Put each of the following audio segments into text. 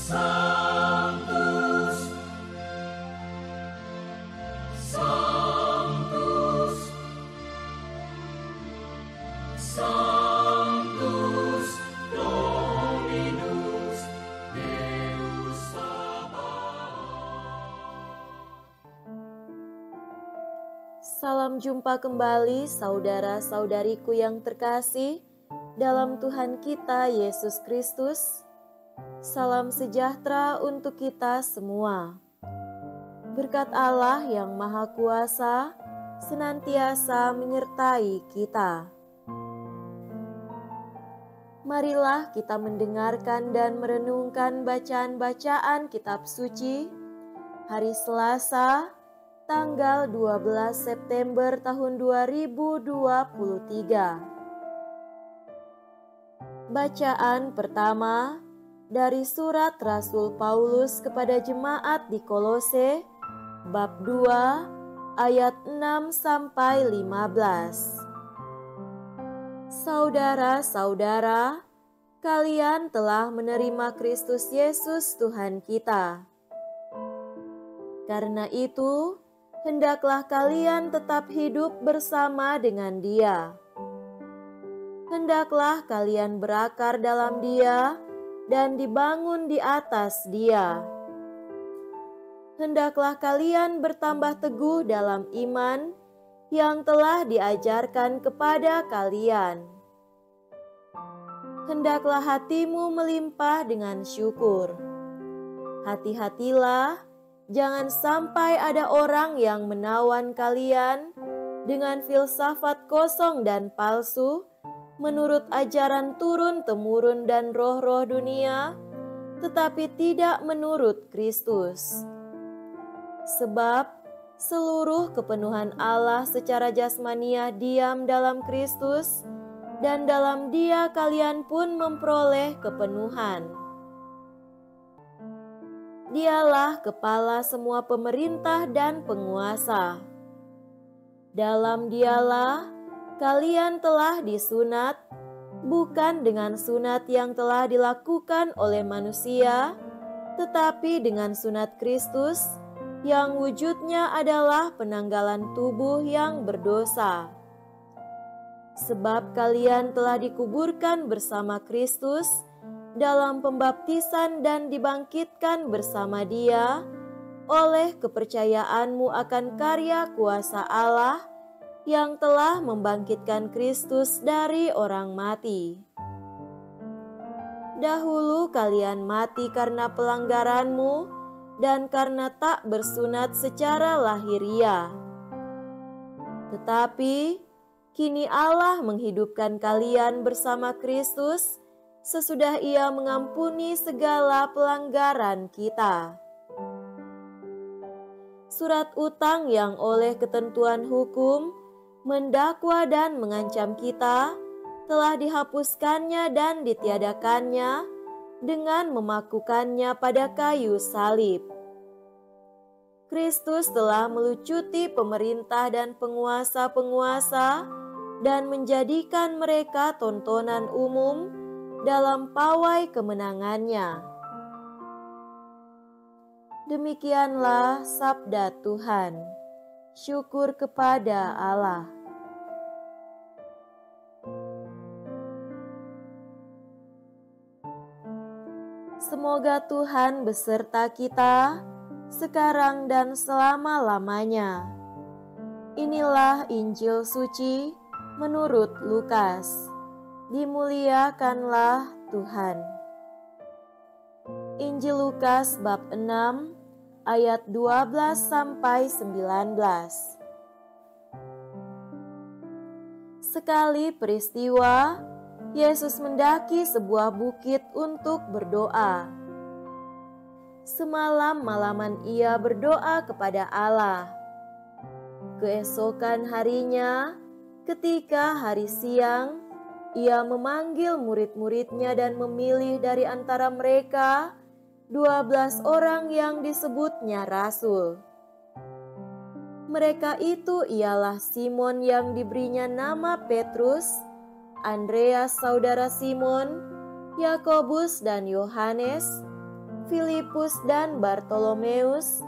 Sanctus, Sanctus, Sanctus Dominus Deus Sabaoth. Salam jumpa kembali saudara-saudariku yang terkasih dalam Tuhan kita Yesus Kristus. Salam sejahtera untuk kita semua. Berkat Allah yang Maha Kuasa senantiasa menyertai kita. Marilah kita mendengarkan dan merenungkan bacaan-bacaan kitab suci hari Selasa, tanggal 12 September tahun 2023. Bacaan pertama dari surat Rasul Paulus kepada jemaat di Kolose, bab 2, ayat 6 sampai 15. Saudara-saudara, kalian telah menerima Kristus Yesus Tuhan kita. Karena itu, hendaklah kalian tetap hidup bersama dengan Dia. Hendaklah kalian berakar dalam Dia dan dibangun di atas Dia. Hendaklah kalian bertambah teguh dalam iman yang telah diajarkan kepada kalian. Hendaklah hatimu melimpah dengan syukur. Hati-hatilah, jangan sampai ada orang yang menawan kalian dengan filsafat kosong dan palsu, menurut ajaran turun-temurun dan roh-roh dunia, tetapi tidak menurut Kristus. Sebab seluruh kepenuhan Allah secara jasmaniah diam dalam Kristus, dan dalam Dia kalian pun memperoleh kepenuhan. Dialah kepala semua pemerintah dan penguasa. Dalam Dialah kalian telah disunat, bukan dengan sunat yang telah dilakukan oleh manusia, tetapi dengan sunat Kristus, yang wujudnya adalah penanggalan tubuh yang berdosa. Sebab kalian telah dikuburkan bersama Kristus dalam pembaptisan dan dibangkitkan bersama Dia oleh kepercayaanmu akan karya kuasa Allah yang telah membangkitkan Kristus dari orang mati. Dahulu kalian mati karena pelanggaranmu dan karena tak bersunat secara lahiriah. Tetapi kini Allah menghidupkan kalian bersama Kristus sesudah Ia mengampuni segala pelanggaran kita. Surat utang yang oleh ketentuan hukum mendakwa dan mengancam kita telah dihapuskannya dan ditiadakannya dengan memakukannya pada kayu salib. Kristus telah melucuti pemerintah dan penguasa-penguasa dan menjadikan mereka tontonan umum dalam pawai kemenangannya. Demikianlah sabda Tuhan. Syukur kepada Allah. Semoga Tuhan beserta kita sekarang dan selama-lamanya. Inilah Injil suci menurut Lukas. Dimuliakanlah Tuhan. Injil Lukas bab 6 ayat 12 sampai 19. Sekali peristiwa, Yesus mendaki sebuah bukit untuk berdoa. Semalam-malaman Ia berdoa kepada Allah. Keesokan harinya, ketika hari siang, Ia memanggil murid-muridnya dan memilih dari antara mereka 12 orang yang disebutnya rasul. Mereka itu ialah Simon yang diberinya nama Petrus, Andreas saudara Simon, Yakobus dan Yohanes, Filipus dan Bartolomeus,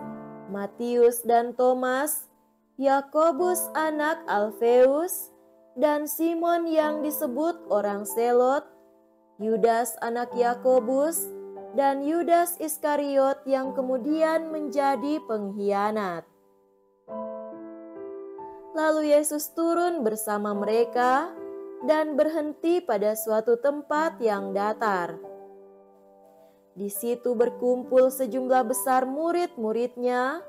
Matius dan Thomas, Yakobus anak Alfeus, dan Simon yang disebut orang Selot, Yudas anak Yakobus, dan Yudas Iskariot yang kemudian menjadi pengkhianat. Lalu Yesus turun bersama mereka dan berhenti pada suatu tempat yang datar. Di situ berkumpul sejumlah besar murid-muridnya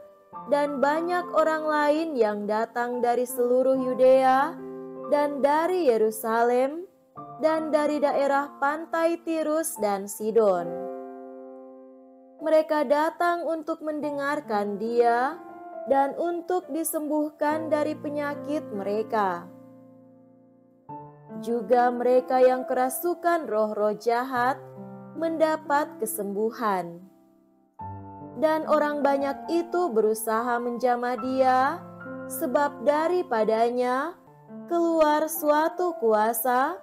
dan banyak orang lain yang datang dari seluruh Yudea dan dari Yerusalem dan dari daerah pantai Tirus dan Sidon. Mereka datang untuk mendengarkan Dia dan untuk disembuhkan dari penyakit mereka. Juga mereka yang kerasukan roh-roh jahat mendapat kesembuhan. Dan orang banyak itu berusaha menjamah Dia, sebab daripadanya keluar suatu kuasa,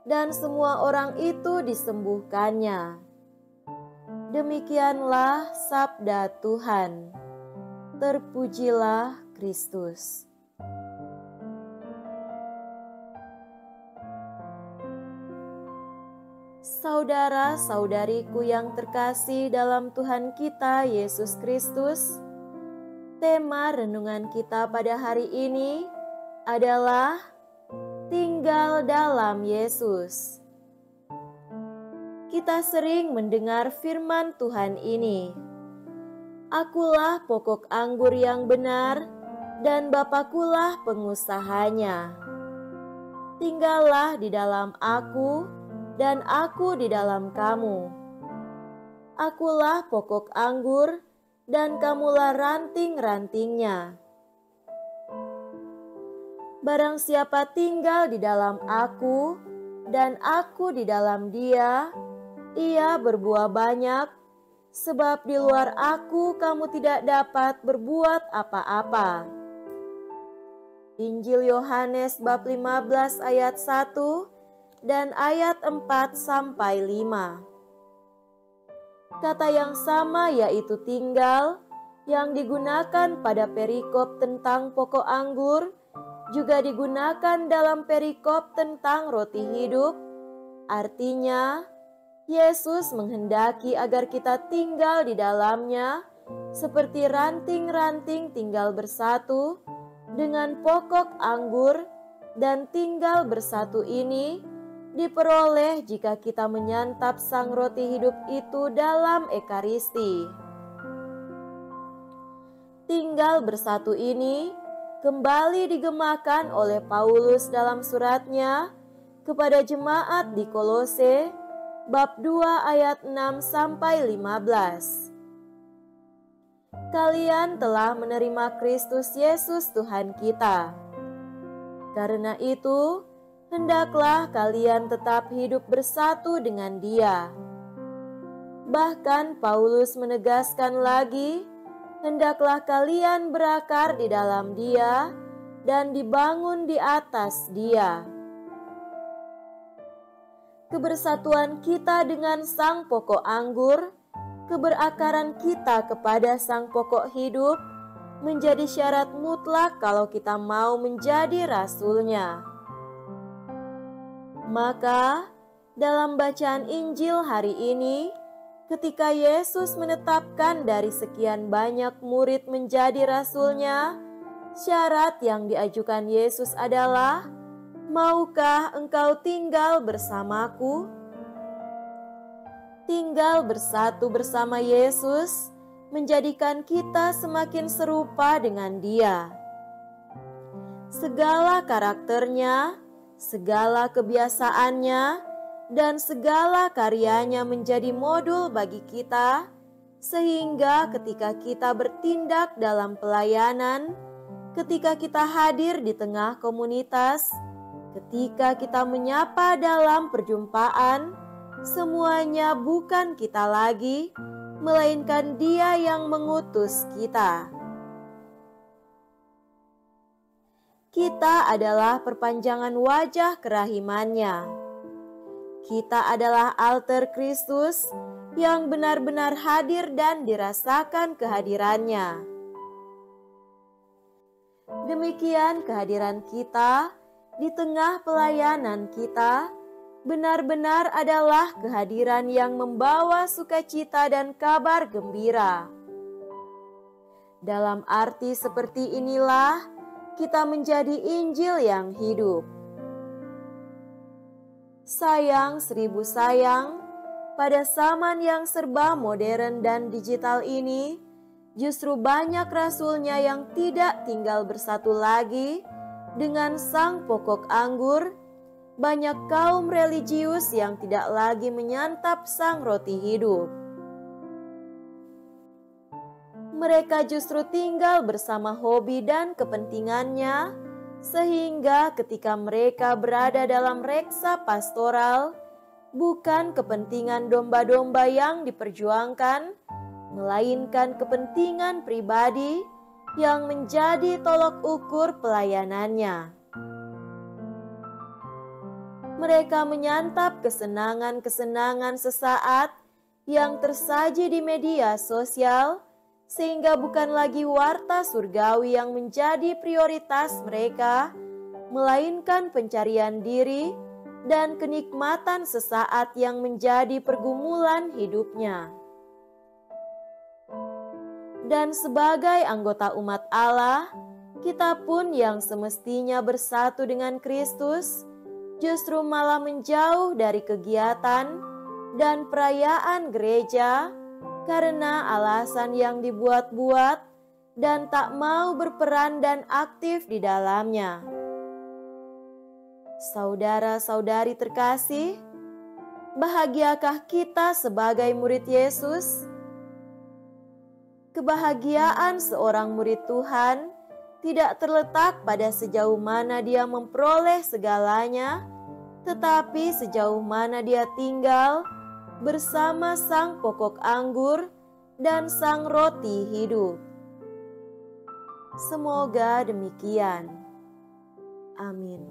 dan semua orang itu disembuhkannya. Demikianlah sabda Tuhan. Terpujilah Kristus. Saudara-saudariku yang terkasih dalam Tuhan kita Yesus Kristus, tema renungan kita pada hari ini adalah tinggal dalam Yesus. Kita sering mendengar firman Tuhan ini, "Akulah pokok anggur yang benar, dan Bapakulah pengusahanya. Tinggallah di dalam Aku, dan Aku di dalam kamu. Akulah pokok anggur, dan kamulah ranting-rantingnya. Barang siapa tinggal di dalam Aku, dan Aku di dalam Dia, ia berbuah banyak, sebab di luar Aku kamu tidak dapat berbuat apa-apa." Injil Yohanes bab 15 ayat 1 dan ayat 4-5. Kata yang sama yaitu tinggal, yang digunakan pada perikop tentang pokok anggur, juga digunakan dalam perikop tentang roti hidup. Artinya, Yesus menghendaki agar kita tinggal di dalamnya, seperti ranting-ranting tinggal bersatu dengan pokok anggur, dan tinggal bersatu ini diperoleh jika kita menyantap sang roti hidup itu dalam Ekaristi. Tinggal bersatu ini kembali digemakan oleh Paulus dalam suratnya kepada jemaat di Kolose, bab 2 ayat 6-15. Kalian telah menerima Kristus Yesus Tuhan kita. Karena itu, hendaklah kalian tetap hidup bersatu dengan Dia. Bahkan Paulus menegaskan lagi, hendaklah kalian berakar di dalam Dia dan dibangun di atas Dia. Kebersatuan kita dengan sang pokok anggur, keberakaran kita kepada sang pokok hidup, menjadi syarat mutlak kalau kita mau menjadi rasulnya. Maka, dalam bacaan Injil hari ini, ketika Yesus menetapkan dari sekian banyak murid menjadi rasulnya, syarat yang diajukan Yesus adalah, "Maukah engkau tinggal bersamaku?" Tinggal bersatu bersama Yesus menjadikan kita semakin serupa dengan Dia. Segala karakternya, segala kebiasaannya, dan segala karyanya menjadi modul bagi kita, sehingga ketika kita bertindak dalam pelayanan, ketika kita hadir di tengah komunitas, ketika kita menyapa dalam perjumpaan, semuanya bukan kita lagi, melainkan Dia yang mengutus kita. Kita adalah perpanjangan wajah kerahimannya. Kita adalah alter Kristus yang benar-benar hadir dan dirasakan kehadirannya. Demikian kehadiran kita di tengah pelayanan kita benar-benar adalah kehadiran yang membawa sukacita dan kabar gembira. Dalam arti seperti inilah kita menjadi Injil yang hidup. Sayang seribu sayang, pada zaman yang serba modern dan digital ini, justru banyak rasulnya yang tidak tinggal bersatu lagi dengan sang pokok anggur. Banyak kaum religius yang tidak lagi menyantap sang roti hidup. Mereka justru tinggal bersama hobi dan kepentingannya, sehingga ketika mereka berada dalam reksa pastoral, bukan kepentingan domba-domba yang diperjuangkan, melainkan kepentingan pribadi yang menjadi tolok ukur pelayanannya. Mereka menyantap kesenangan-kesenangan sesaat yang tersaji di media sosial, sehingga bukan lagi warta surgawi yang menjadi prioritas mereka, melainkan pencarian diri dan kenikmatan sesaat yang menjadi pergumulan hidupnya. Dan sebagai anggota umat Allah, kita pun yang semestinya bersatu dengan Kristus, justru malah menjauh dari kegiatan dan perayaan gereja karena alasan yang dibuat-buat dan tak mau berperan dan aktif di dalamnya. Saudara-saudari terkasih, bahagiakah kita sebagai murid Yesus? Kebahagiaan seorang murid Tuhan tidak terletak pada sejauh mana dia memperoleh segalanya, tetapi sejauh mana dia tinggal bersama sang pokok anggur dan sang roti hidup. Semoga demikian. Amin.